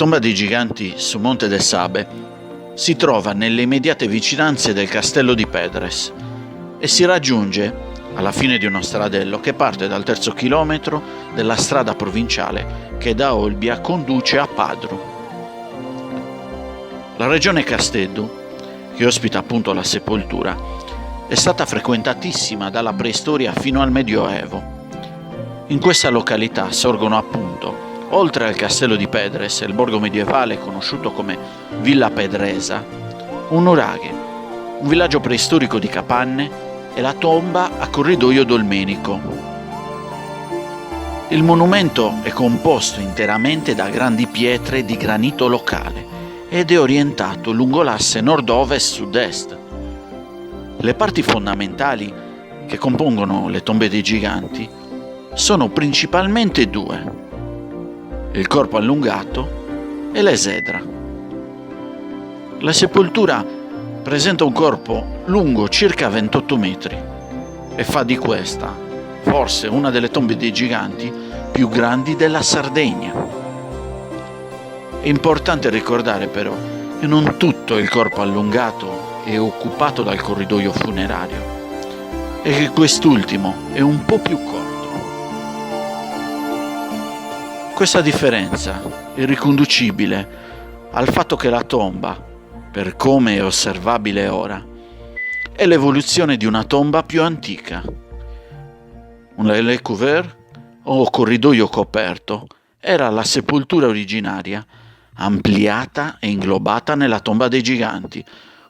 tomba dei giganti su Monte de Sabe si trova nelle immediate vicinanze del castello di Pedres e si raggiunge alla fine di uno stradello che parte dal 3° chilometro della strada provinciale che da Olbia conduce a Padru. La regione Casteddu, che ospita appunto la sepoltura, è stata frequentatissima dalla preistoria fino al Medioevo. In questa località sorgono appunto, oltre al castello di Pedres e il borgo medievale conosciuto come Villa Pedresa, un nuraghe, un villaggio preistorico di capanne e la tomba a corridoio dolmenico. Il monumento è composto interamente da grandi pietre di granito locale ed è orientato lungo l'asse nord-ovest-sud-est. Le parti fondamentali che compongono le tombe dei giganti sono principalmente due: il corpo allungato e l'esedra. La sepoltura presenta un corpo lungo circa 28 metri e fa di questa forse una delle tombe dei giganti più grandi della Sardegna. È importante ricordare però che non tutto il corpo allungato è occupato dal corridoio funerario e che quest'ultimo è un po' più corto. Questa differenza è riconducibile al fatto che la tomba, per come è osservabile ora, è l'evoluzione di una tomba più antica. Un le couvert o corridoio coperto era la sepoltura originaria, ampliata e inglobata nella tomba dei giganti,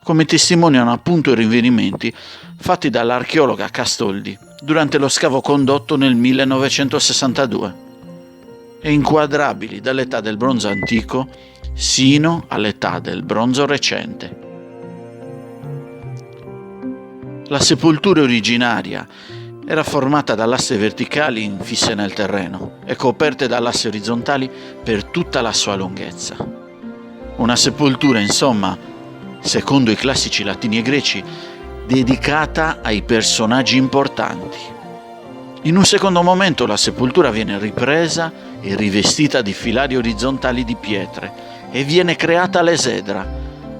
come testimoniano appunto i rinvenimenti fatti dall'archeologa Castoldi durante lo scavo condotto nel 1962. E inquadrabili dall'età del bronzo antico sino all'età del bronzo recente. La sepoltura originaria era formata da lastre verticali infisse nel terreno e coperte da lastre orizzontali per tutta la sua lunghezza. Una sepoltura, insomma, secondo i classici latini e greci, dedicata ai personaggi importanti. In un secondo momento la sepoltura viene ripresa e rivestita di filari orizzontali di pietre e viene creata l'esedra,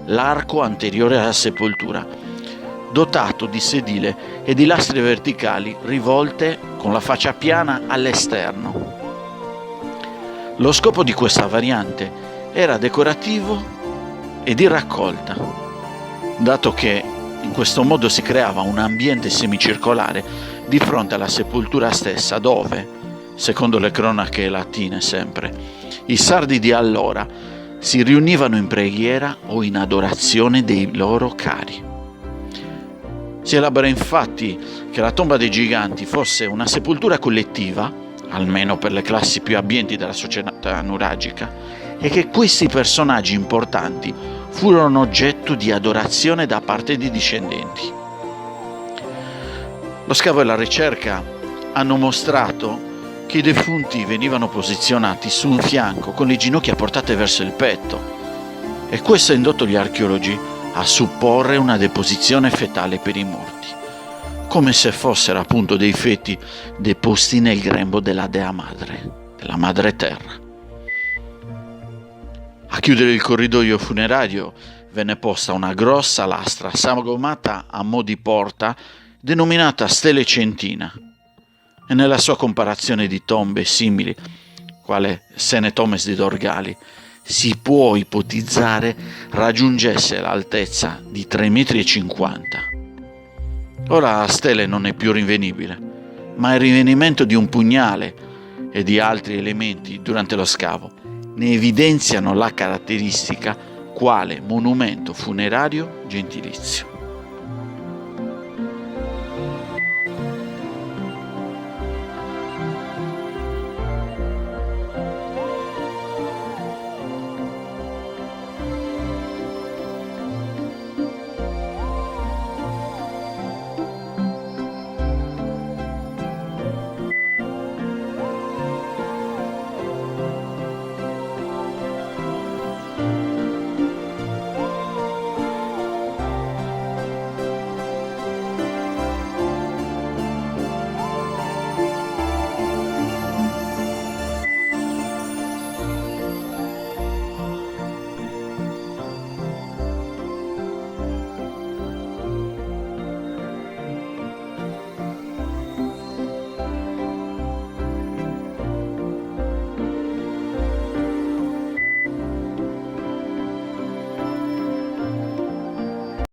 l'arco anteriore alla sepoltura, dotato di sedile e di lastre verticali rivolte con la faccia piana all'esterno. Lo scopo di questa variante era decorativo e di raccolta, dato che in questo modo si creava un ambiente semicircolare di fronte alla sepoltura stessa dove, secondo le cronache latine sempre, i sardi di allora si riunivano in preghiera o in adorazione dei loro cari. Si elabora infatti che la tomba dei giganti fosse una sepoltura collettiva, almeno per le classi più abbienti della società nuragica, e che questi personaggi importanti furono oggetto di adorazione da parte dei discendenti. Lo scavo e la ricerca hanno mostrato che i defunti venivano posizionati su un fianco con le ginocchia portate verso il petto e questo ha indotto gli archeologi a supporre una deposizione fetale per i morti, come se fossero appunto dei feti deposti nel grembo della Dea Madre, della Madre Terra. A chiudere il corridoio funerario venne posta una grossa lastra sagomata a mo' di porta denominata stele centina, e nella sua comparazione di tombe simili, quale Sene Tomes di Dorgali, si può ipotizzare raggiungesse l'altezza di 3,50 m. Ora la stele non è più rinvenibile, ma il rinvenimento di un pugnale e di altri elementi durante lo scavo ne evidenziano la caratteristica quale monumento funerario gentilizio.